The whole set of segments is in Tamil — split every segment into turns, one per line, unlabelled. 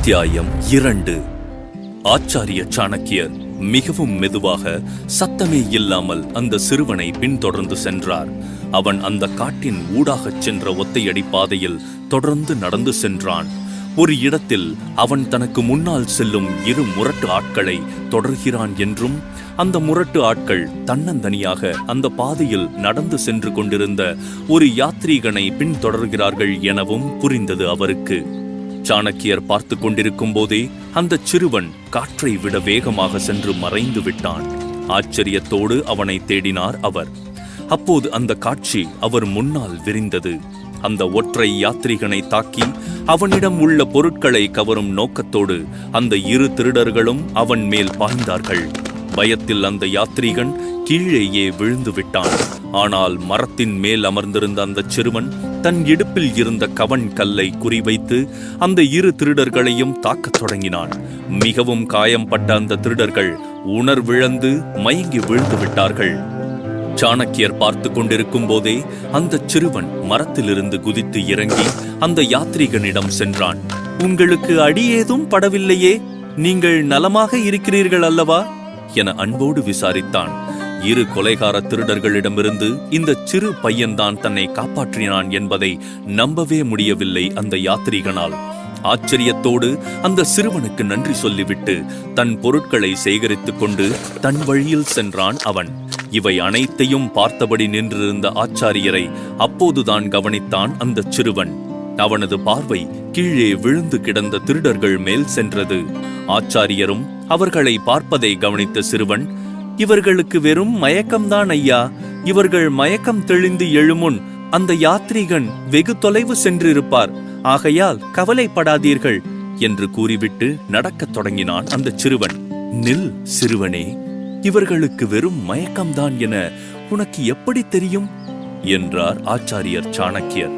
அத்தியாயம் 2. ஆச்சாரிய சாணக்கியர் மிகவும் மெதுவாக சத்தமே இல்லாமல் அந்த சிறுவனை பின்தொடர்ந்து சென்றார். அவன் அந்த காட்டின் ஊடாகச் சென்ற ஒத்தையடி பாதையில் தொடர்ந்து நடந்து சென்றான். ஒரு இடத்தில் அவன் தனக்கு முன்னால் செல்லும் 2 முரட்டு ஆட்களை தொடர்கிறான் என்றும், அந்த முரட்டு ஆட்கள் தன்னந்தனியாக அந்த பாதையில் நடந்து சென்று கொண்டிருந்த ஒரு யாத்ரீகனை பின்தொடர்கிறார்கள் எனவும் புரிந்தது அவருக்கு. சாணக்கியர் பார்த்து கொண்டிருக்கும் போதே அந்த சிறுவன் காற்றை விட வேகமாக சென்று மறைந்து விட்டான். ஆச்சரியத்தோடு அவனை தேடினார் அவர். அப்போது அந்த காட்சி அவர் முன்னால் விரிந்தது. அந்த ஒற்றை யாத்ரீகனை தாக்கி அவனிடம் உள்ள பொருட்களை கவரும் நோக்கத்தோடு அந்த 2 திருடர்களும் அவன் மேல் பாய்ந்தார்கள். பயத்தில் அந்த யாத்ரீகன் கீழேயே விழுந்து விட்டான். ஆனால் மரத்தின் மேல் அமர்ந்திருந்த அந்த சிறுவன் தன் இடுப்பில் இருந்த கவன் கல்லை குறிவைத்து அந்த 2 திருடர்களையும் தாக்கத் தொடங்கினான். மிகவும் காயம்பட்ட அந்த திருடர்கள் உணர்விழந்து மயங்கி விழுந்து விட்டார்கள். சாணக்கியர் பார்த்து கொண்டிருக்கும் போதே அந்த சிறுவன் மரத்திலிருந்து குதித்து இறங்கி அந்த யாத்ரீகனிடம் சென்றான். உங்களுக்கு அடி ஏதும் படவில்லையே, நீங்கள் நலமாக இருக்கிறீர்கள் அல்லவா என அன்போடு விசாரித்தான். 2 கொலைகார திருடர்களிடமிருந்து இந்த சிறு பையன்தான் தன்னை காப்பாற்றினான் என்பதை நம்பவே முடியவில்லை அந்த யாத்ரீகனால். ஆச்சரியத்தோடு அந்த சிறுவனுக்கு நன்றி சொல்லிவிட்டு தன் பொருட்களை சேகரித்துக் கொண்டு தன் வழியில் சென்றான் அவன். இவை அனைத்தையும் பார்த்தபடி நின்றிருந்த ஆச்சாரியரை அப்போதுதான் கவனித்தான் அந்த சிறுவன். அவனது பார்வை கீழே விழுந்து கிடந்த திருடர்கள் மேல் சென்றது. ஆச்சாரியரும் அவர்களை பார்ப்பதை கவனித்த சிறுவன், இவர்களுக்கு வெறும் மயக்கம்தான் ஐயா. இவர்கள் மயக்கம் தெளிந்து எழுமுன் அந்த யாத்ரீகன் வெகு தொலைவு சென்றிருப்பார். ஆகையால் கவலைப்படாதீர்கள் என்று கூறிவிட்டு நடக்கத் தொடங்கினான் அந்த சிறுவன். நில் சிறுவனே, இவர்களுக்கு வெறும் மயக்கம்தான் என உனக்கு எப்படி தெரியும் என்றார் ஆச்சாரியர் சாணக்கியர்.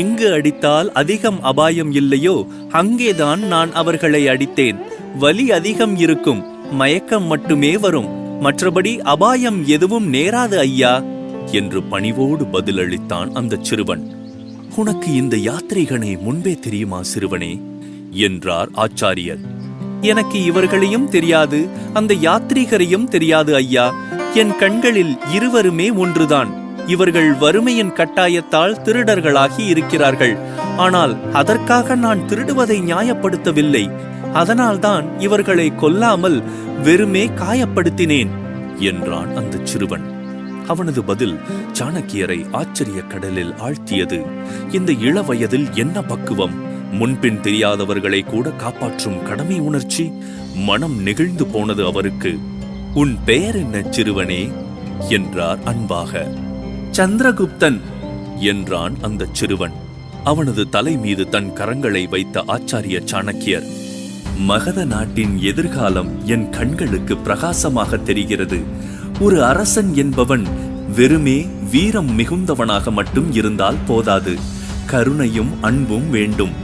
எங்கு அடித்தால் அதிகம் அபாயம் இல்லையோ அங்கேதான் நான் அவர்களை அடித்தேன். வலி அதிகம் இருக்கும், மயக்கம் மட்டுமே வரும், மற்றபடி அபாயம் எதுவும் நேராது ஐயா என்று பணிவோடு பதிலளித்தான் அந்த சிறுவன். உனக்கு இந்த யாத்ரீகனை முன்பே தெரியுமா சிறுவனே என்றார் ஆச்சாரியர். எனக்கு இவர்களையும் தெரியாது, அந்த யாத்ரீகரையும் தெரியாது ஐயா. என் கண்களில் இருவருமே ஒன்றுதான். இவர்கள் வறுமையின் கட்டாயத்தால் திருடர்களாகி இருக்கிறார்கள். ஆனால் அதற்காக நான் திருடுவதை நியாயப்படுத்தவில்லை. அதனால்தான் இவர்களை கொல்லாமல் வெறுமே காயப்படுத்தினேன் என்றான் அந்த சிறுவன். அவனது பதில் சாணக்கியரை ஆச்சரிய கடலில் ஆழ்த்தியது. இந்த இளவயதில் என்ன பக்குவம்! முன்பின் தெரியாதவர்களை கூட காப்பாற்றும் கடமை உணர்ச்சி! மனம் நெகிழ்ந்து போனது அவருக்கு. உன் பெயர் என்ன சிறுவனே என்றார் அன்பாக. சந்திரகுப்தன் என்றான் அந்த சிறுவன். அவனது தலை மீது தன் கரங்களை வைத்த ஆச்சாரிய சாணக்கியர், மகத நாட்டின் எதிர்காலம் என் கண்களுக்கு பிரகாசமாக தெரிகிறது. ஒரு அரசன் என்பவன் வெறுமே வீரம் மிகுந்தவனாக மட்டும் இருந்தால் போதாது. கருணையும் அன்பும் வேண்டும்.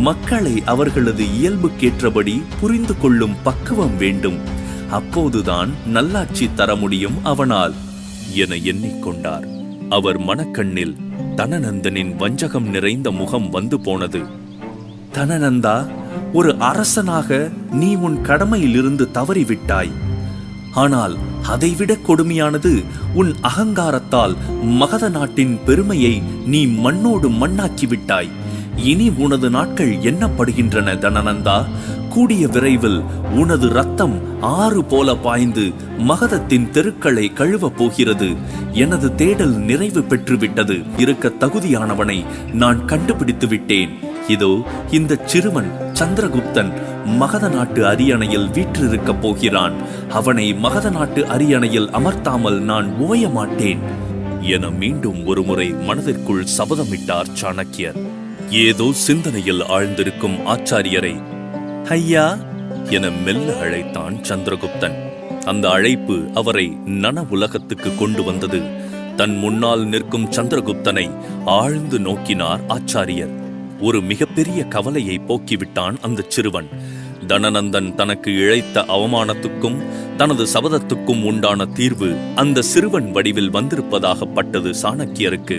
மக்களை அவர்களது இயல்புக்கேற்றபடி புரிந்து கொள்ளும் பக்குவம் வேண்டும். அப்போதுதான் நல்லாட்சி தர முடியும் அவனால் என எண்ணிக்கொண்டார். அவர் மனக்கண்ணில் தனநந்தனின் வஞ்சகம் நிறைந்த முகம் வந்து போனது. தனநந்தா, ஒரு அரசனாக நீ உன் கடமையிலிருந்து தவறிவிட்டாய். ஆனால் அதைவிட கொடுமையானது உன் அகங்காரத்தால் மகத நாட்டின் பெருமையை நீ மண்ணோடு மண்ணாக்கிவிட்டாய். இனி உனது நாட்கள் எண்ணப்படுகின்றன தனநந்தா. கூடிய விரைவில் உனது ரத்தம் ஆறு போல பாய்ந்து மகதத்தின் தெருக்களை கழுவப் போகிறது. எனது தேடல் நிறைவு பெற்றுவிட்டது. இருக்க தகுதியானவனை நான் கண்டுபிடித்து விட்டேன். இதோ இந்த சிறுவன் சந்திரகுப்தன் மகத நாட்டு அரியணையில் வீற்றிருக்கப் போகிறான். அவனை மகத நாட்டு அரியணையில் அமர்த்தாமல் நான் ஓய மாட்டேன் என மீண்டும் ஒருமுறை மனதிற்குள் சபதமிட்டார் சாணக்கியர். ஏதோ சிந்தனையில் ஆழ்ந்திருக்கும் ஆச்சாரியரை ஐயா என மெல்ல அழைத்தான் சந்திரகுப்தன். அந்த அழைப்பு அவரை நன உலகத்துக்கு கொண்டு வந்தது. தன் முன்னால் நிற்கும் சந்திரகுப்தனை ஆழ்ந்து நோக்கினார் ஆச்சாரியர். ஒரு மிகப்பெரிய கவலையை போக்கிவிட்டான் அந்த சிறுவன். தனநந்தன் தனக்கு இழைத்த அவமானத்துக்கும் தனது சபதத்துக்கும் உண்டான தீர்வு அந்த சிறுவன் வடிவில் வந்திருப்பதாகப்பட்டது சாணக்கியருக்கு.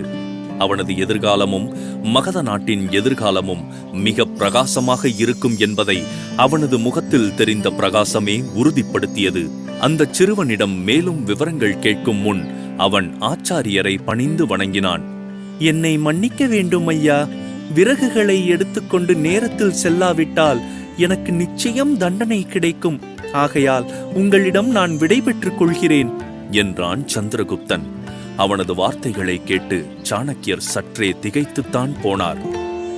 அவனது எதிர்காலமும் மகத நாட்டின் எதிர்காலமும் மிக பிரகாசமாக இருக்கும் என்பதை அவனது முகத்தில் தெரிந்த பிரகாசமே உறுதிப்படுத்தியது. அந்த சிறுவனிடம் மேலும் விவரங்கள் கேட்கும் முன் அவன் ஆச்சாரியரை பணிந்து வணங்கினான். என்னை மன்னிக்க வேண்டும் ஐயா, விறகுகளை எடுத்துக்கொண்டு நேரத்தில் செல்லாவிட்டால் எனக்கு நிச்சயம் தண்டனை கிடைக்கும். ஆகையால் உங்களிடம் நான் விடை பெற்றுக் கொள்கிறேன் என்றான் சந்திரகுப்தன். அவனது வார்த்தைகளை கேட்டு சாணக்கியர் சற்றே திகைத்துத்தான் போனார்.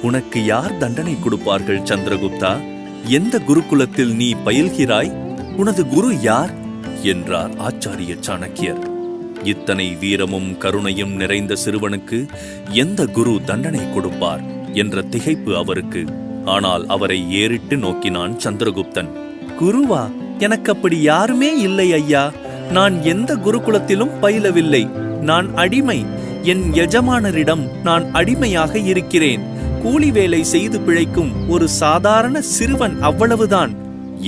உனக்கு யார் தண்டனை கொடுப்பார்கள் சந்திரகுப்தா? எந்த குருகுலத்தில் நீ பயில்கிறாய்? உனது குரு யார் என்றார் ஆச்சாரிய சாணக்கியர். இத்தனை வீரமும் கருணையும் நிறைந்த சிறுவனுக்கு எந்த குரு தண்டனை கொடுப்பார் என்ற திகைப்பு அவருக்கு. ஆனால் அவரை ஏறிட்டு நோக்கினான் சந்திரகுப்தன். குருவா? எனக்கு அப்படி யாருமே இல்லை ஐயா. நான் எந்த குருகுலத்திலும் பயிலவில்லை. நான் அடிமை. என் எஜமானரிடம் நான் அடிமையாக இருக்கிறேன். கூலி வேலை செய்து பிழைக்கும் ஒரு சாதாரண சிறுவன், அவ்வளவுதான்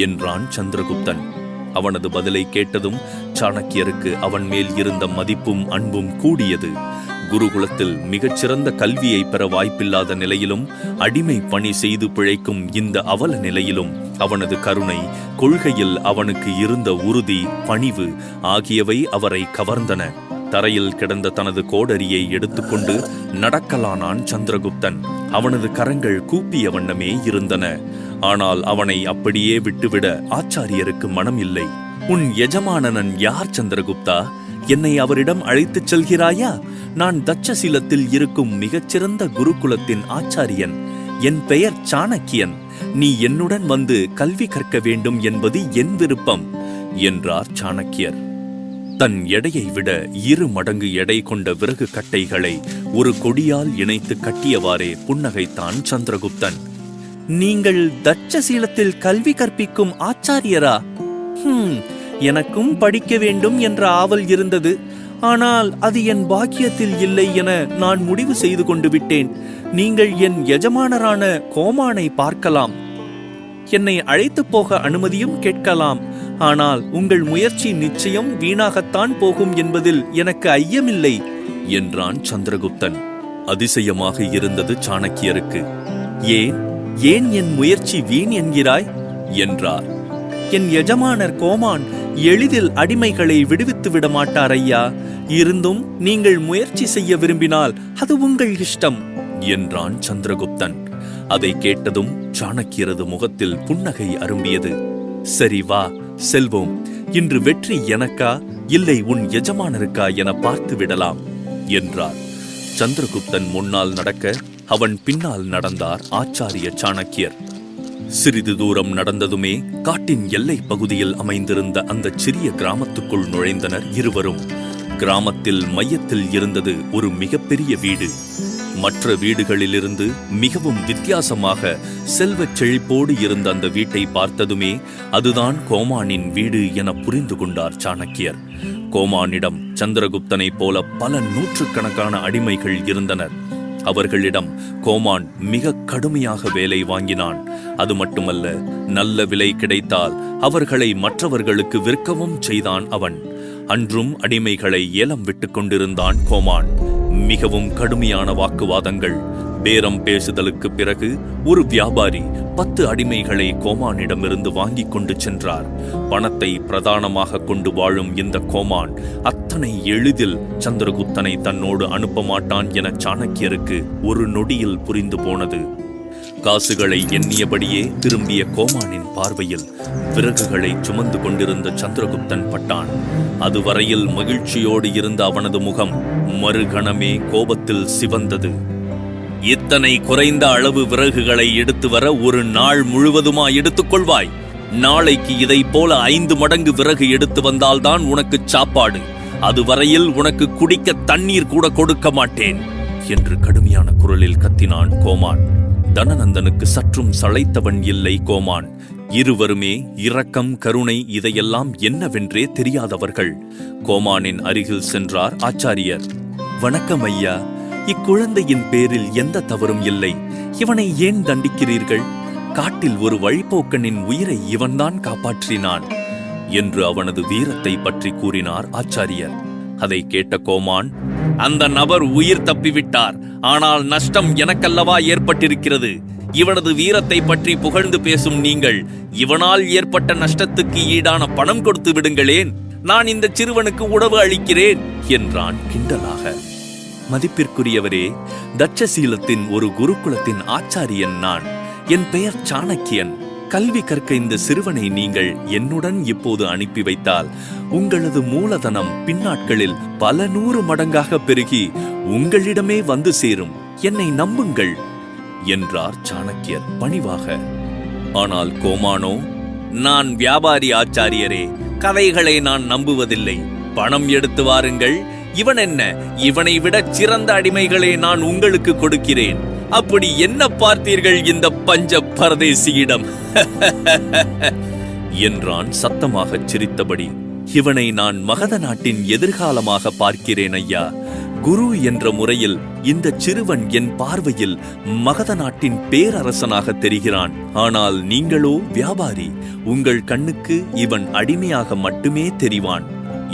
என்றான் சந்திரகுப்தன். அவனது பதிலை கேட்டதும் சாணக்கியருக்கு அவன் மேல் இருந்த மதிப்பும் அன்பும் கூடியது. குருகுலத்தில் மிகச்சிறந்த கல்வியை பெற வாய்ப்பில்லாத நிலையிலும் அடிமை பணி செய்து பிழைக்கும் இந்த அவல நிலையிலும் அவனது கருணை, கொள்கையில் அவனுக்கு இருந்த உறுதி, பணிவு ஆகியவை அவரை கவர்ந்தன. தரையில் கிடந்த தனது கோடரியை எடுத்துக்கொண்டு நடக்கலானான் சந்திரகுப்தன். அவனது கரங்கள் கூப்பிய வண்ணமே இருந்தன. ஆனால் அவனை அப்படியே விட்டுவிட ஆச்சாரியருக்கு மனம் இல்லை. உன் எஜமானனன் யார் சந்திரகுப்தா? என்னை அவரிடம் அழைத்துச் செல்கிறாயா? நான் தட்சசீலத்தில் இருக்கும் மிகச்சிறந்த குருகுலத்தின் ஆச்சாரியன். என் பெயர் சாணக்கியன். நீ என்னுடன் வந்து கல்வி கற்க வேண்டும் என்பது என் விருப்பம் என்றார் சாணக்கியர். தன் எடையை விட 2 மடங்கு எடை கொண்ட விறகு கட்டைகளை ஒரு கொடியால் இணைத்து கட்டியவாறே புன்னகைத்தான் சந்திரகுப்தன். நீங்கள் தட்சசீலத்தில் கல்வி கற்பிக்கும் ஆச்சாரியரா? எனக்கும் படிக்க வேண்டும் என்ற ஆவல் இருந்தது. ஆனால் அது என் பாக்கியத்தில் இல்லை என நான் முடிவு செய்து கொண்டு விட்டேன். நீங்கள் என் எஜமானரான கோமானை பார்க்கலாம். என்னை அழைத்து போக அனுமதியும் கேட்கலாம். ஆனால் உங்கள் முயற்சி நிச்சயம் வீணாகத்தான் போகும் என்பதில் எனக்கு ஐயமில்லை என்றான் சந்திரகுப்தன். அதிசயமாக இருந்தது சாணக்கியருக்கு. ஏன் என் முயற்சி வீண் என்கிறாய் என்றார். என் எஜமானர் கோமான் எளிதில் அடிமைகளை விடுவித்து விட மாட்டார் ஐயா. இருந்தும் நீங்கள் முயற்சி செய்ய விரும்பினால் அது உங்கள் இஷ்டம் என்றான் சந்திரகுப்தன். அதை கேட்டதும் சாணக்கியரது முகத்தில் புன்னகை அரும்பியது. சரி, வா செல்வோம். இன்று வெற்றி எனக்கா இல்லை உன் எஜமானருக்கா என பார்த்து விடலாம் என்றார். சந்திரகுப்தன் முன்னால் நடக்க அவன் பின்னால் நடந்தார் ஆச்சாரிய சாணக்கியர். சிறிது தூரம் நடந்ததுமே காட்டின் எல்லை பகுதியில் அமைந்திருந்த அந்த சிறிய கிராமத்துக்குள் நுழைந்தனர் இருவரும். கிராமத்தில் மையத்தில் இருந்தது ஒரு மிகப்பெரிய வீடு. மற்ற வீடுகளிலிருந்து மிகவும் வித்தியாசமாக செல்வச் செழிப்போடு இருந்த அந்த வீட்டை பார்த்ததுமே அதுதான் கோமானின் வீடு என புரிந்து கொண்டார் சாணக்கியர். கோமானிடம் சந்திரகுப்தனைப் போல பல நூற்றுக்கணக்கான அடிமைகள் இருந்தனர். அவர்களிடம் கோமான் மிக கடுமையாக வேலை வாங்கினான். அது மட்டுமல்ல, நல்ல விலை கிடைத்தால் அவர்களை மற்றவர்களுக்கு விற்கவும் செய்தான் அவன். அன்றும் அடிமைகளை ஏலம் விட்டுக் கொண்டிருந்தான் கோமான். மிகவும் கடுமையான வாக்குவாதங்கள், பேரம் பேசுதலுக்கு பிறகு ஒரு வியாபாரி 10 அடிமைகளை கோமானிடமிருந்து வாங்கிக் கொண்டு சென்றார். பணத்தை பிரதானமாக கொண்டு வாழும் இந்த கோமான் அத்தனை எளிதில் சந்திரகுப்தனை தன்னோடு அனுப்ப மாட்டான் என சாணக்கியருக்கு ஒரு நொடியில் புரிந்து போனது. காசுகளை எண்ணியபடியே திரும்பிய கோமானின் பார்வையில் விறகுகளை சுமந்து கொண்டிருந்த சந்திரகுப்தன் பட்டான். அதுவரையில் மகிழ்ச்சியோடு இருந்த அவனது முகம் மறுகணமே கோபத்தில் சிவந்தது. இத்தனை குறைந்த அளவு விறகுகளை எடுத்து வர ஒரு நாள் முழுவதுமா எடுத்துக்கொள்வாய்? நாளைக்கு இதை போல 5 மடங்கு விறகு எடுத்து வந்தால்தான் உனக்கு சாப்பாடு. அதுவரையில் உனக்கு குடிக்க தண்ணீர் கூட கொடுக்க மாட்டேன் என்று கடுமையான குரலில் கத்தினான் கோமான். தனநந்தனுக்கு சற்றும் சளைத்தவன் இல்லை கோமான். இருவருமே இரக்கம், கருணை இதையெல்லாம் என்னவென்றே தெரியாதவர்கள். கோமானின் அருகில் சென்றார் ஆச்சாரியர். வணக்கம் ஐயா, இக்குழந்தையின் பேரில் எந்த தவறும் இல்லை. இவனை ஏன் தண்டிக்கிறீர்கள்? காட்டில் ஒரு வழிப்போக்கனின் உயிரை இவன்தான் காப்பாற்றினான் என்று அவனது வீரத்தை பற்றி கூறினார் ஆச்சாரியர். அதை கேட்ட கோமான், அந்த நபர் உயிர் தப்பிவிட்டார். ஆனால் நஷ்டம் எனக்கல்லவா ஏற்பட்டிருக்கிறது. இவனது வீரத்தை பற்றி புகழ்ந்து பேசும் நீங்கள் இவனால் ஏற்பட்ட நஷ்டத்துக்கு ஈடான பணம் கொடுத்து விடுங்களேன். நான் இந்த சிறுவனுக்கு உணவு அளிக்கிறேன் என்றான் கிண்டலாக. மதிப்பிற்குரியவரே, தட்சசீலத்தின் ஒரு குருகுலத்தின் ஆச்சாரியன் நான். என் பெயர் சாணக்கியன். கல்வி கற்க இந்த சிறுவனை நீங்கள் என்னுடன் இப்போது அனுப்பி வைத்தால் உங்களது மூலதனம் பின்னாட்களில் பல 100 மடங்காக பெருகி உங்களிடமே வந்து சேரும். என்னை நம்புங்கள் என்றார் சாணக்கியர் பணிவாக. ஆனால் கோமானோ, நான் வியாபாரி ஆச்சாரியரே, கதைகளை நான் நம்புவதில்லை. பணம் எடுத்து வாருங்கள். இவன் என்ன, இவனை விட சிறந்த அடிமைகளை நான் உங்களுக்கு கொடுக்கிறேன். அப்படி என்ன பார்த்தீர்கள் இந்த பஞ்ச பரதேசியிடம் என்றான் சத்தமாகச் சிரித்தபடி. இவனை நான் மகத நாட்டின் எதிர்காலமாக பார்க்கிறேன் ஐயா. குரு என்ற முறையில் இந்த சிறுவன் என் பார்வையில் மகத நாட்டின் பேரரசனாக தெரிகிறான். ஆனால் நீங்களோ வியாபாரி. உங்கள் கண்ணுக்கு இவன் அடிமையாக மட்டுமே தெரிவான்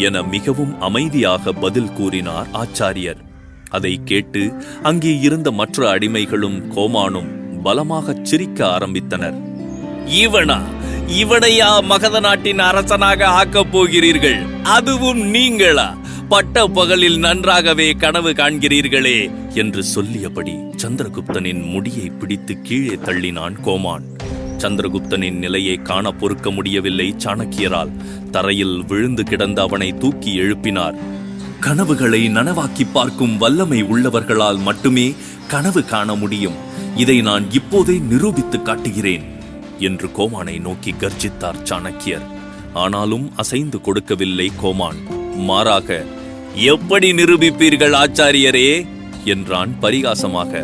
என மிகவும் அமைதியாக பதில் கூறினார் ஆச்சாரியர். அதை கேட்டு அங்கே இருந்த மற்ற அடிமைகளும் கோமானும் பலமாகச் சிரிக்க ஆரம்பித்தனர். இவனையா மகத நாட்டின் அரசனாக ஆக்கப் போகிறீர்கள்? அதுவும் நீங்களா? பட்ட பகலில் நன்றாகவே கனவு காண்கிறீர்களே என்று சொல்லியபடி சந்திரகுப்தனின் முடியை பிடித்து கீழே தள்ளினான் கோமான். சந்திரகுப்தனின் நிலையை காண பொறுக்க முடியவில்லை சாணக்கியரால். தரையில் விழுந்து கிடந்த அவனை தூக்கி எழுப்பினார். கனவுகளை நனவாக்கி பார்க்கும் வல்லமை உள்ளவர்களால் மட்டுமே கனவு காண முடியும். இதை நான் இப்போதே நிரூபித்து காட்டுகிறேன் என்று கோமானை நோக்கி கர்ஜித்தார் சாணக்கியர். ஆனாலும் அசைந்து கொடுக்கவில்லை கோமான். மாறாக, எப்படி நிரூபிப்பீர்கள் ஆச்சாரியரே என்றான் பரிகாசமாக.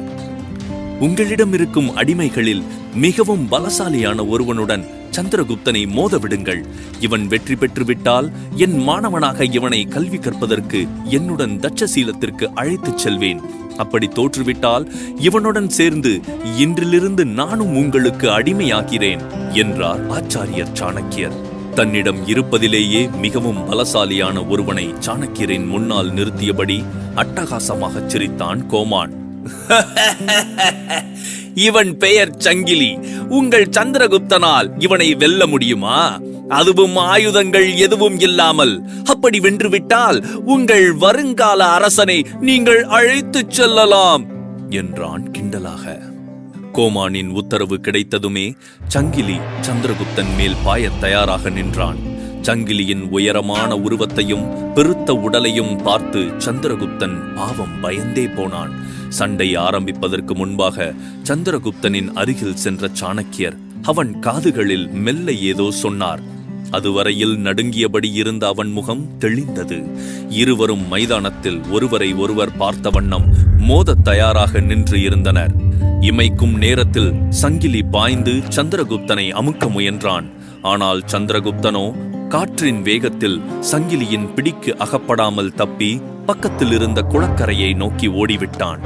உங்களிடம் இருக்கும் அடிமைகளில் மிகவும் பலசாலியான ஒருவனுடன் சந்திரகுப்தனை மோத விடுங்கள். இவன் வெற்றி பெற்று விட்டால் என் மாணவனாக இவனை கல்வி கற்பதற்கு என்னுடன் தட்சசீலத்திற்கு அழைத்துச் செல்வேன். அப்படி தோற்றுவிட்டால் இவனுடன் சேர்ந்து இன்றிலிருந்து நானும் உங்களுக்கு அடிமையாகிறேன் என்றார் ஆச்சாரியர் சாணக்கியர். தன்னிடம் இருப்பதிலேயே மிகவும் பலசாலியான ஒருவனை சாணக்கியரின் முன்னால் நிறுத்தியபடி அட்டகாசமாக சிரித்தான் கோமான். இவன் பெயர் சங்கிலி. உங்கள் சந்திரகுப்தனால் இவனை வெல்ல முடியுமா? அதுவும் ஆயுதங்கள் எதுவும் இல்லாமல். அப்படி வென்றுவிட்டால் உங்கள் வருங்கால அரசனை நீங்கள் அழைத்துச் செல்லலாம் என்றான் கிண்டலாக. கோமானின் உத்தரவு கிடைத்ததுமே சங்கிலி சந்திரகுப்தன் மேல் பாயத் தயாராக நின்றான். சங்கிலியின் உயரமான உருவத்தையும் பெருத்த உடலையும் பார்த்து சந்திரகுப்தன் பாவம் பயந்தே போனான். சண்டை ஆரம்பிப்பதற்கு முன்பாக சந்திரகுப்தனின் அருகில் சென்ற சாணக்கியர் அவன் காதுகளில் மெல்ல ஏதோ சொன்னார். அதுவரையில் நடுங்கியபடி இருந்த அவன் முகம் தெளிந்தது. இருவரும் மைதானத்தில் ஒருவரை ஒருவர் பார்த்த வண்ணம் மோதத் தயாராக நின்று இருந்தனர். இமைக்கும் நேரத்தில் சங்கிலி பாய்ந்து சந்திரகுப்தனை அமுக்க முயன்றான். ஆனால் சந்திரகுப்தனோ காற்றின் வேகத்தில் சங்கிலியின் பிடிக்கு அகப்படாமல் தப்பி பக்கத்தில் இருந்த குளக்கரையை நோக்கி ஓடிவிட்டான்.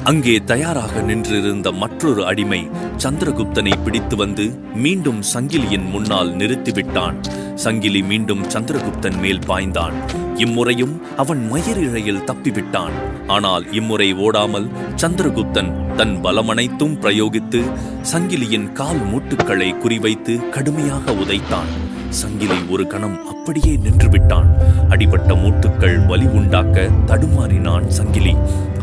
அங்கே தயாராக நின்றிருந்த மற்றொரு அடிமை சந்திரகுப்தனை பிடித்து வந்து மீண்டும் சங்கிலியின் முன்னால் நிறுத்திவிட்டான். சங்கிலி மீண்டும் சந்திரகுப்தன் மேல் பாய்ந்தான். இம்முறையும் அவன் மயிரிழையில் தப்பிவிட்டான். ஆனால் இம்முறை ஓடாமல் சந்திரகுப்தன் தன் பலமனைத்தும் பிரயோகித்து சங்கிலியின் கால் மூட்டுக்களை குறிவைத்து கடுமையாக உதைத்தான். சங்கிலி ஒரு கணம் அப்படியே நின்றுவிட்டான். அடிபட்ட மூட்டுக்கள் வலி உண்டாக்க தடுமாறினான் சங்கிலி.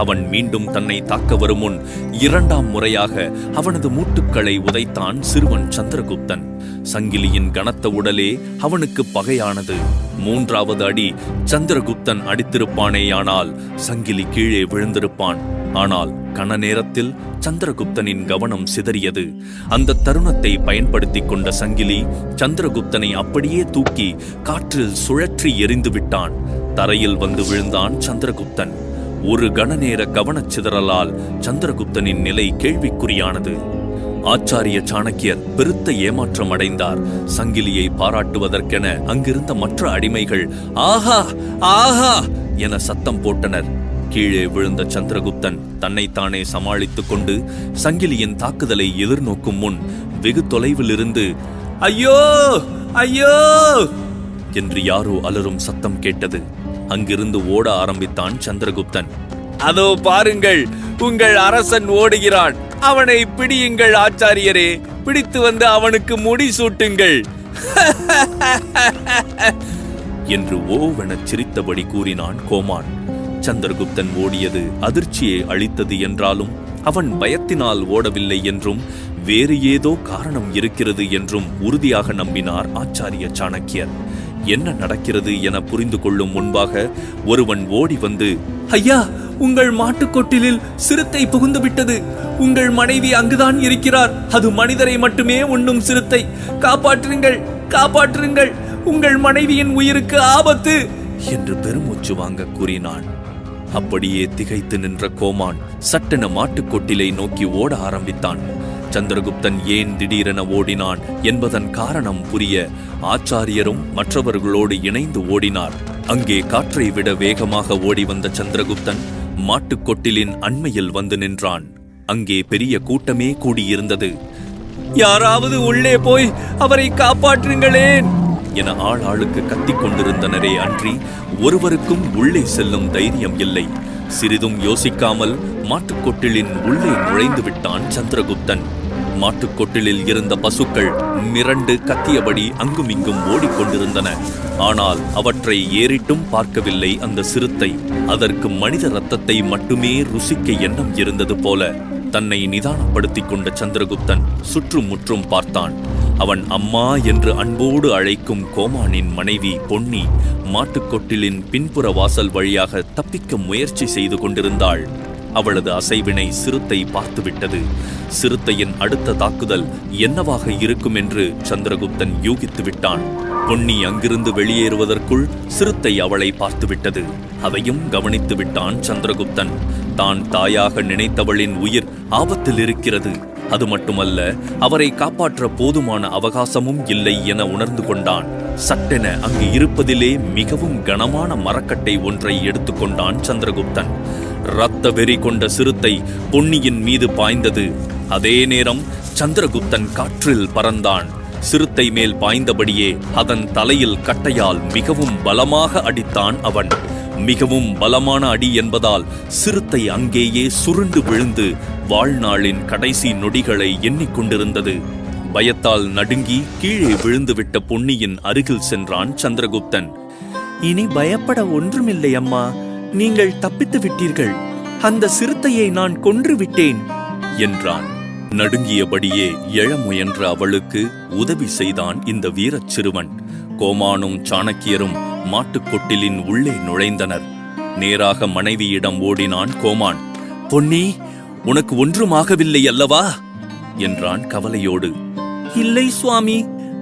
அவன் மீண்டும் தன்னை தாக்க வரும் முன் 2ஆம் முறையாக அவனது மூட்டுக்களை உதைத்தான் சிறுவன் சந்திரகுப்தன். சங்கிலியின் கனத்த உடலே அவனுக்கு பகையானது. 3வது அடி சந்திரகுப்தன் அடித்திருப்பானேயானால் சங்கிலி கீழே விழுந்திருப்பான். ஆனால் கன நேரத்தில் சந்திரகுப்தனின் கவனம் சிதறியது. அந்த தருணத்தை பயன்படுத்திக் கொண்ட சங்கிலி சந்திரகுப்தனை அப்படியே தூக்கி காற்றில் சுழற்றி எறிந்து விட்டான். தரையில் வந்து விழுந்தான் சந்திரகுப்தன். ஒரு கணநேர கவனச்சிதறலால் சந்திரகுப்தனின் நிலை கேள்விக்குறியானது. ஆச்சாரிய சாணக்கியர் பெருத்த ஏமாற்றம் அடைந்தார். சங்கிலியை பாராட்டுவதற்கென அங்கிருந்த மற்ற அடிமைகள் ஆஹா ஆஹா என சத்தம் போட்டனர். கீழே விழுந்த சந்திரகுப்தன் தன்னைத்தானே சமாளித்துக் கொண்டு சங்கிலியின் தாக்குதலை எதிர்நோக்கும் முன் வெகு தொலைவில் இருந்து ஐயோ ஐயோ என்று யாரோ அலறும் சத்தம் கேட்டது. அங்கிருந்து ஓட ஆரம்பித்தான் சந்திரகுப்தன். அதோ பாருங்கள், உங்கள் அரசன் ஓடுகிறான். அவனை பிடியுங்கள் ஆச்சாரியரே, பிடித்து வந்து அவனுக்கு முடி சூட்டுங்கள் என்று ஓவெனச் சிரித்தபடி கூறினான் கோமான். சந்திரகுப்தன் ஓடியது அதிர்ச்சியை அளித்தது என்றாலும் அவன் பயத்தினால் ஓடவில்லை என்றும் வேறு ஏதோ காரணம் இருக்கிறது என்றும் உறுதியாக நம்பினார் ஆச்சாரிய சாணக்கியர். என்ன நடக்கிறது என புரிந்து கொள்ளும் முன்பாக ஒருவன் ஓடி வந்து, ஐயா, உங்கள் மாட்டுக்கொட்டிலில் சிறுத்தை புகுந்து விட்டது. உங்கள் மனைவி அங்குதான் இருக்கிறார். அது மனிதரை மட்டுமே உண்ணும் சிறுத்தை. காப்பாற்றுங்கள், காப்பாற்றுங்கள், உங்கள் மனைவியின் உயிருக்கு ஆபத்து என்று பெருமூச்சு வாங்க கூறினான். அப்படியே திகைத்து நின்ற கோமான் சட்டென மாட்டுக்கொட்டிலை நோக்கி ஓட ஆரம்பித்தான். சந்திரகுப்தன் ஏன் திடீரென ஓடினான் என்பதன் காரணம் புரிய ஆச்சாரியரும் மற்றவர்களோடு இணைந்து ஓடினார். அங்கே காற்றை விட வேகமாக ஓடி வந்த சந்திரகுப்தன் மாட்டுக்கொட்டிலின் அண்மையில் வந்து நின்றான். அங்கே பெரிய கூட்டமே கூடியிருந்தது. யாராவது உள்ளே போய் அவரை காப்பாற்றுங்களேன் என ஆளுக்கு கத்திக் கொண்டிருந்தனரே அன்றி ஒருவருக்கும் உள்ளே செல்லும் தைரியம் இல்லை. சிறிதும் யோசிக்காமல் மாட்டுக்கொட்டிலின் உள்ளே நுழைந்து விட்டான் சந்திரகுப்தன். மாட்டுக்கொட்டிலில் இருந்த பசுக்கள் மிரண்டு கத்தியபடி அங்குமிங்கும் ஓடிக்கொண்டிருந்தன. ஆனால் அவற்றை ஏறிட்டும் பார்க்கவில்லை அந்த சிறுத்தை. அதற்கு மனித ரத்தத்தை மட்டுமே ருசிக்க எண்ணம் இருந்தது போல. தன்னை நிதானப்படுத்திக் கொண்ட சந்திரகுப்தன் சுற்றும் முற்றும் பார்த்தான். அவன் அம்மா என்று அன்போடு அழைக்கும் கோமானின் மனைவி பொன்னி மாட்டுக்கொட்டிலின் பின்புற வாசல் வழியாக தப்பிக்க முயற்சி செய்து கொண்டிருந்தாள். அவளது அசைவினை சிறுத்தை பார்த்துவிட்டது. சிறுத்தையின் அடுத்த தாக்குதல் என்னவாக இருக்கும் என்று சந்திரகுப்தன் யூகித்து விட்டான். பொன்னி அங்கிருந்து வெளியேறுவதற்குள் சிறுத்தை அவளை பார்த்துவிட்டது. அதையும் கவனித்து விட்டான் சந்திரகுப்தன். தான் தாயாக நினைத்தவளின் உயிர் ஆபத்தில் இருக்கிறது. அது மட்டுமல்ல, அவரை காப்பாற்ற போதுமான அவகாசமும் இல்லை என உணர்ந்து கொண்டான். சட்டென அங்கு இருப்பதிலே மிகவும் கனமான மரக்கட்டை ஒன்றை எடுத்துக்கொண்டான் சந்திரகுப்தன். இரத்த வெறி கொண்ட சிறுத்தை பொன்னியின் மீது பாய்ந்தது. அதே நேரம் சந்திரகுப்தன் காற்றில் பறந்தான். சிறுத்தை மேல் பாய்ந்தபடியே அதன் தலையில் கட்டையால் மிகவும் பலமாக அடித்தான் அவன். மிகவும் பலமான அடி என்பதால் சிறுத்தை அங்கேயே சுருண்டு விழுந்து வாழ்நாளின் கடைசி நொடிகளை எண்ணிக்கொண்டிருந்தது. பயத்தால் நடுங்கி கீழே விழுந்துவிட்ட பொன்னியின் அருகில் சென்றான் சந்திரகுப்தன். இனி பயப்பட ஒன்றுமில்லை அம்மா, நீங்கள் தப்பித்து விட்டீர்கள். அந்த சிறுத்தையை நான் கொன்று விட்டேன் என்றான். நடுங்கியபடியே எழ முயன்ற அவளுக்கு உதவி செய்தான் இந்த வீரச் சிறுவன். கோமானும் சாணக்கியரும் மாட்டுக்கொட்டிலின் உள்ளே நுழைந்தனர். நேராக மனைவியிடம் ஓடினான் கோமான். பொன்னி, உனக்கு ஒன்றுமாகவில்லை அல்லவா என்றான் கவலையோடு. இல்லை சுவாமி,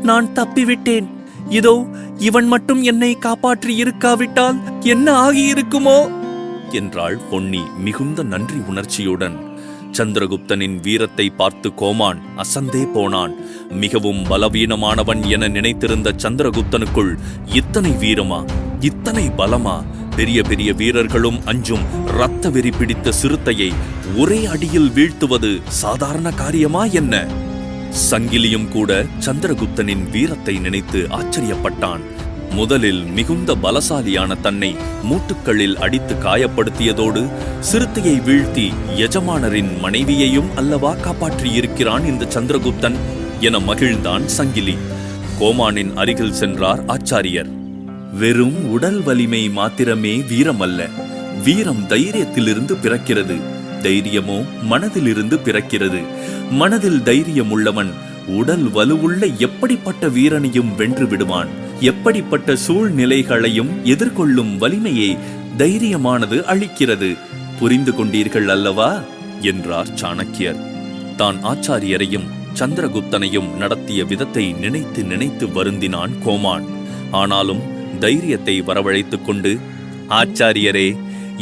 நான் தப்பிவிட்டேன். இதோ இவன் மட்டும் என்னை காப்பாற்றி இருக்காவிட்டால் என்ன ஆகியிருக்குமோ என்றாள் பொன்னி மிகுந்த நன்றி உணர்ச்சியுடன். சந்திரகுப்தனின் வீரத்தை பார்த்து கோமான் அசந்தே போனான். மிகவும் பலவீனமானவன் என நினைத்திருந்த சந்திரகுப்தனுக்குள் இத்தனை வீரமா, இத்தனை பலமா? பெரிய பெரிய வீரர்களும் அஞ்சும் இரத்த வெறி பிடித்த சிறுத்தையை ஒரே அடியில் வீழ்த்துவது சாதாரண காரியமா என்ன? சங்கிலியும் கூட சந்திரகுப்தனின் வீரத்தை நினைத்து ஆச்சரியப்பட்டான். முதலில் மிகுந்த பலசாலியான தன்னை மூட்டுக்களில் அடித்து காயப்படுத்தியதோடு சிறுத்தையை வீழ்த்தி எஜமானரின் மனைவியையும் அல்லவா காப்பாற்றியிருக்கிறான் இந்த சந்திரகுப்தன் என மகிழ்ந்தான் சங்கிலி. கோமானின் அருகில் சென்றார் ஆச்சாரியர். வெறும் உடல் வலிமை மாத்திரமே வீரமல்ல, வீரம் தைரியத்திலிருந்து பிறக்கிறது. தைரியமோ மனதிலிருந்து பிறக்கிறது. மனதில் தைரியம் உள்ளவன் உடல் வலுவுள்ள எப்படிப்பட்ட வீரனையும் வென்று விடுவான். எப்படிப்பட்ட சூழ்நிலைகளையும் எதிர்கொள்ளும் வலிமையை தைரியமானது அளிக்கிறது. புரிந்து கொண்டீர்கள் அல்லவா என்றார் சாணக்கியர். தான் ஆச்சாரியரையும் சந்திரகுப்தனையும் நடத்திய விதத்தை நினைத்து நினைத்து வருந்தினான் கோமான். ஆனாலும் தைரியத்தை வரவழைத்துக் கொண்டு, ஆச்சாரியரே,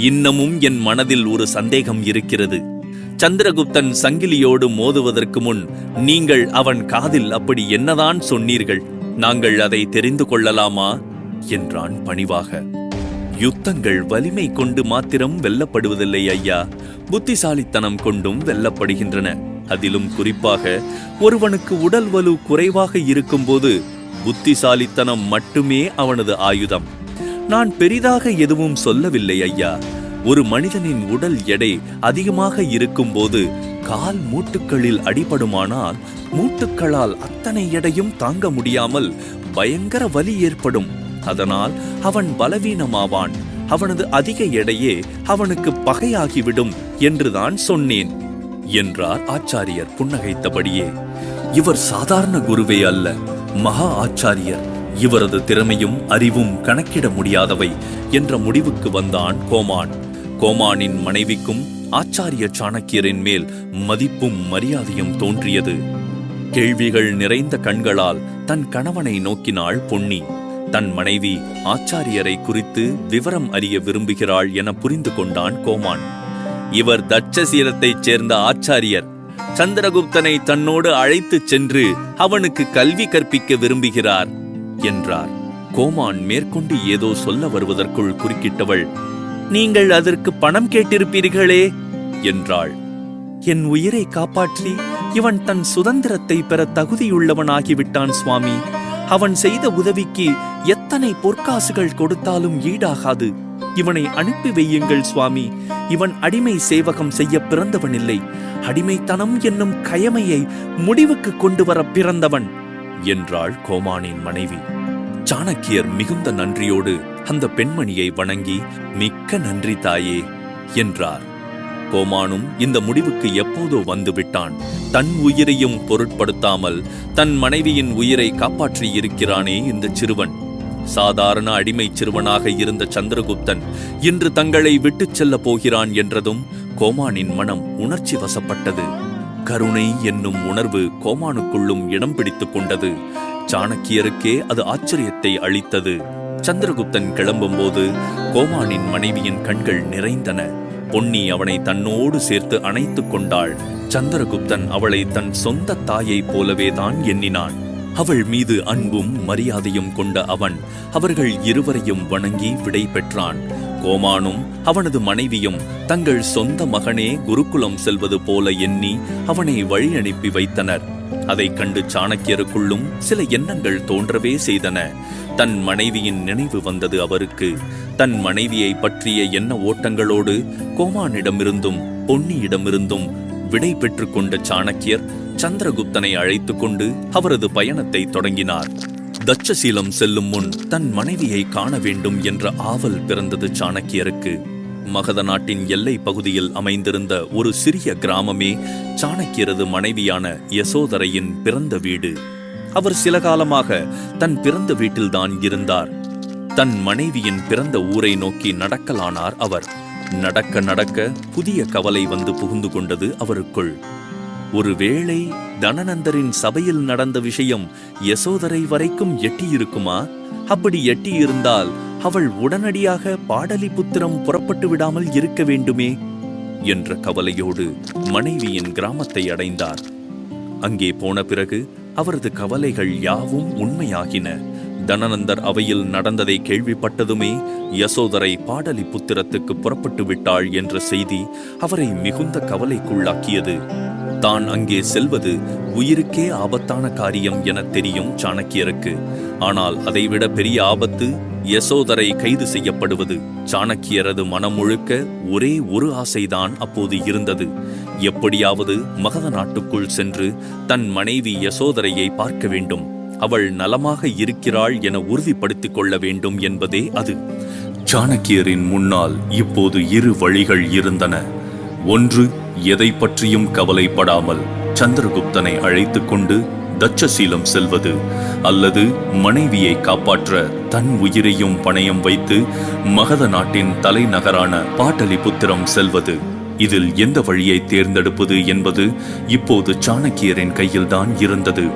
இன்னமும் என் மனதில் ஒரு சந்தேகம் இருக்கிறது. சந்திரகுப்தன் சங்கிலியோடு மோதுவதற்கு முன் நீங்கள் அவன் காதில் அப்படி என்னதான் சொன்னீர்கள்? நாங்கள் அதை தெரிந்து கொள்ளலாமா என்றான் பணிவாக. யுத்தங்கள் வலிமை கொண்டு மாத்திரம் வெல்லப்படுவதில்லை ஐயா, புத்திசாலித்தனம் கொண்டும் வெல்லப்படுகின்றன. அதிலும் குறிப்பாக ஒருவனுக்கு உடல் வலு குறைவாக இருக்கும்போது புத்திசாலித்தனம் மட்டுமே அவனது ஆயுதம். நான் பெரிதாக எதுவும் சொல்லவில்லை ஐயா. ஒரு மனிதனின் உடல் எடை அதிகமாக இருக்கும்போது கால் மூட்டுக்களில் அடிபடுமானால் மூட்டுக்களால் அத்தனை எடையும் தாங்க முடியாமல் பயங்கர வலி ஏற்படும். அதனால் அவன் பலவீனமாவான். அவனது அதிக எடையே அவனுக்கு பகையாகிவிடும் என்றுதான் சொன்னேன் என்றார் ஆச்சாரியர் புன்னகைத்தபடியே. இவர் சாதாரண குருவே அல்ல, மகா ஆச்சாரியர். இவரது திறமையும் அறிவும் கணக்கிட முடியாதவை என்ற முடிவுக்கு வந்தான் கோமான். கோமானின் மனைவிக்கும் ஆச்சாரிய சாணக்கியரின் மேல் மதிப்பும் மரியாதையும் தோன்றியது. கேள்விகள் நிறைந்த கண்களால் தன் கணவனை நோக்கினாள் பொன்னி. தன் மனைவி ஆச்சாரியரை குறித்து விவரம் அறிய விரும்புகிறாள் என புரிந்து கொண்டான் கோமான். இவர் தட்சசீலத்தைச் சேர்ந்த ஆச்சாரியர். சந்திரகுப்தனை தன்னோடு அழைத்துச் சென்று அவனுக்கு கல்வி கற்பிக்க விரும்புகிறார் என்றார். கோமான் மேற்கொண்டு ஏதோ சொல்ல வருவதற்குள் குறுக்கிட்டவள், நீங்கள் அதற்கு பணம் கேட்டிருப்பீர்களே என்றாள். என் உயிரை காப்பாற்றி இவன் தன் சுதந்திரத்தை பெற தகுதியுள்ளவனாகிவிட்டான் சுவாமி. அவன் செய்த உதவிக்கு எத்தனை பொற்காசுகள் கொடுத்தாலும் ஈடாகாது. இவனை அனுப்பி வையுங்கள் சுவாமி. இவன் அடிமை சேவகம் செய்ய பிறந்தவனில்லை. அடிமைத்தனம் என்னும் கயமையை முடிவுக்கு கொண்டு வர பிறந்தவன் என்றாள் கோமானின் மனைவி. சாணக்கியர் மிகுந்த நன்றியோடு அந்த பெண்மணியை வணங்கி, மிக்க நன்றி தாயே என்றார். கோமானும் இந்த முடிவுக்கு எப்போதோ வந்துவிட்டான். தன் உயிரையும் பொருட்படுத்தாமல் தன் மனைவியின் உயிரை காப்பாற்றி இருக்கிறானே இந்த சிறுவன். சாதாரண அடிமை சிறுவனாக இருந்த சந்திரகுப்தன் இன்று தங்களை விட்டுச் செல்ல போகிறான் என்றதும் கோமானின் மனம் உணர்ச்சி வசப்பட்டது. கருணை என்னும் உணர்வு கோமானுக்குள்ளும் இடம் பிடித்துக் கொண்டது. சாணக்கியருக்கே அது ஆச்சரியத்தை அளித்தது. சந்திரகுப்தன் கிளம்பும்போது கோமானின் மனைவியின் கண்கள் நிறைந்தன. பொன்னி அவனை தன்னோடு சேர்த்து அணைத்துக் கொண்டாள். சந்திரகுப்தன் அவளை தன் சொந்த தாயைப் போலவேதான் எண்ணினான். அவள் மீது அன்பும் மரியாதையும் கொண்ட அவன் அவர்கள் இருவரையும் வணங்கி விடை பெற்றான். கோமானும் அவனது மனைவியும் தங்கள் சொந்த மகனே குருகுலம் செல்வது போல எண்ணி அவனை வழி அனுப்பி வைத்தனர். அதைக் கண்டு சாணக்கியருக்குள்ளும் சில எண்ணங்கள் தோன்றவே செய்தன. தன் மனைவியின் நினைவு வந்தது அவருக்கு. தன் மனைவியை பற்றிய எண்ண ஓட்டங்களோடு கோமானிடமிருந்தும் பொன்னியிடமிருந்தும் விடை பெற்றுக் கொண்ட சாணக்கியர் சந்திரகுப்தனை அழைத்துக் கொண்டு அவரது பயணத்தை தொடங்கினார். தட்சசீலம் செல்லும் முன் தன் மனைவியை காண வேண்டும் என்ற ஆவல் பிறந்தது சாணக்கியருக்கு. மகத நாட்டின் எல்லை பகுதியில் அமைந்திருந்த ஒரு சிறிய கிராமமே சாணக்கியரது மனைவியான யசோதரையின் பிறந்த வீடு. அவர் சில காலமாக தன் பிறந்த வீட்டில்தான் இருந்தார். தன் மனைவியின் பிறந்த ஊரை நோக்கி நடக்கலானார் அவர். நடக்க நடக்க புதிய கவலை வந்து புகுந்து கொண்டது அவருக்குள். ஒருவேளை தனநந்தரின் சபையில் நடந்த விஷயம் யசோதரை வரைக்கும் எட்டியிருக்குமா? அப்படி எட்டியிருந்தால் அவள் உடனடியாக பாடலிபுத்திரம் புறப்பட்டு விடாமல் இருக்க வேண்டுமே என்ற கவலையோடு மனைவியின் கிராமத்தை அடைந்தார். அங்கே போன பிறகு அவரது கவலைகள் யாவும் உண்மையாகின. தனநந்தர் அவையில் நடந்ததை கேள்விப்பட்டதுமே யசோதரை பாடலிபுத்திரத்துக்கு புறப்பட்டு விட்டாள் என்ற செய்தி அவரை மிகுந்த கவலைக்குள்ளாக்கியது. தான் அங்கே செல்வது உயிருக்கே ஆபத்தான காரியம் என தெரியும் சாணக்கியருக்கு. ஆனால் அதைவிட பெரிய ஆபத்து யசோதரை கைது செய்யப்படுவது. சாணக்கியரது மனம் முழுக்க ஒரே ஒரு ஆசைதான் அப்போது இருந்தது. எப்படியாவது மகத நாட்டுக்குள் சென்று தன் மனைவி யசோதரையை பார்க்க வேண்டும். அவள் நலமாக இருக்கிறாள் என உறுதிப்படுத்திக் கொள்ள வேண்டும் என்பதே அது. சாணக்கியரின் முன்னால் இப்போது இரு வழிகள் இருந்தன. ஒன்று, எதை பற்றியும் கவலைப்படாமல் சந்திரகுப்தனை அழைத்துக் கொண்டு தட்சசீலம் செல்வது, அல்லது மனைவியை காப்பாற்ற தன் உயிரையும் பணயம் வைத்து மகத நாட்டின் தலைநகரான பாடலிபுத்திரம் செல்வது. இதில் எந்த வழியை தேர்ந்தெடுப்பது என்பது இப்போது சாணக்கியரின் கையில்தான் இருந்தது.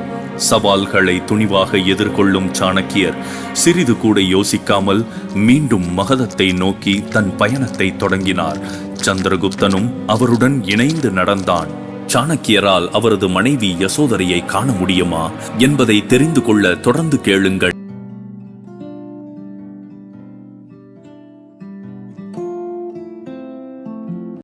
சவால்களை துணிவாக எதிர்கொள்ளும் சாணக்கியர் சிறிது கூட யோசிக்காமல் மீண்டும் மகதத்தை நோக்கி தன் பயணத்தை தொடங்கினார். சந்திரகுப்தனும் அவருடன் இணைந்து நடந்தான். சாணக்கியரால் அவரது மனைவி யசோதரையை காண முடியுமா என்பதை தெரிந்து கொள்ள தொடர்ந்து கேளுங்கள்.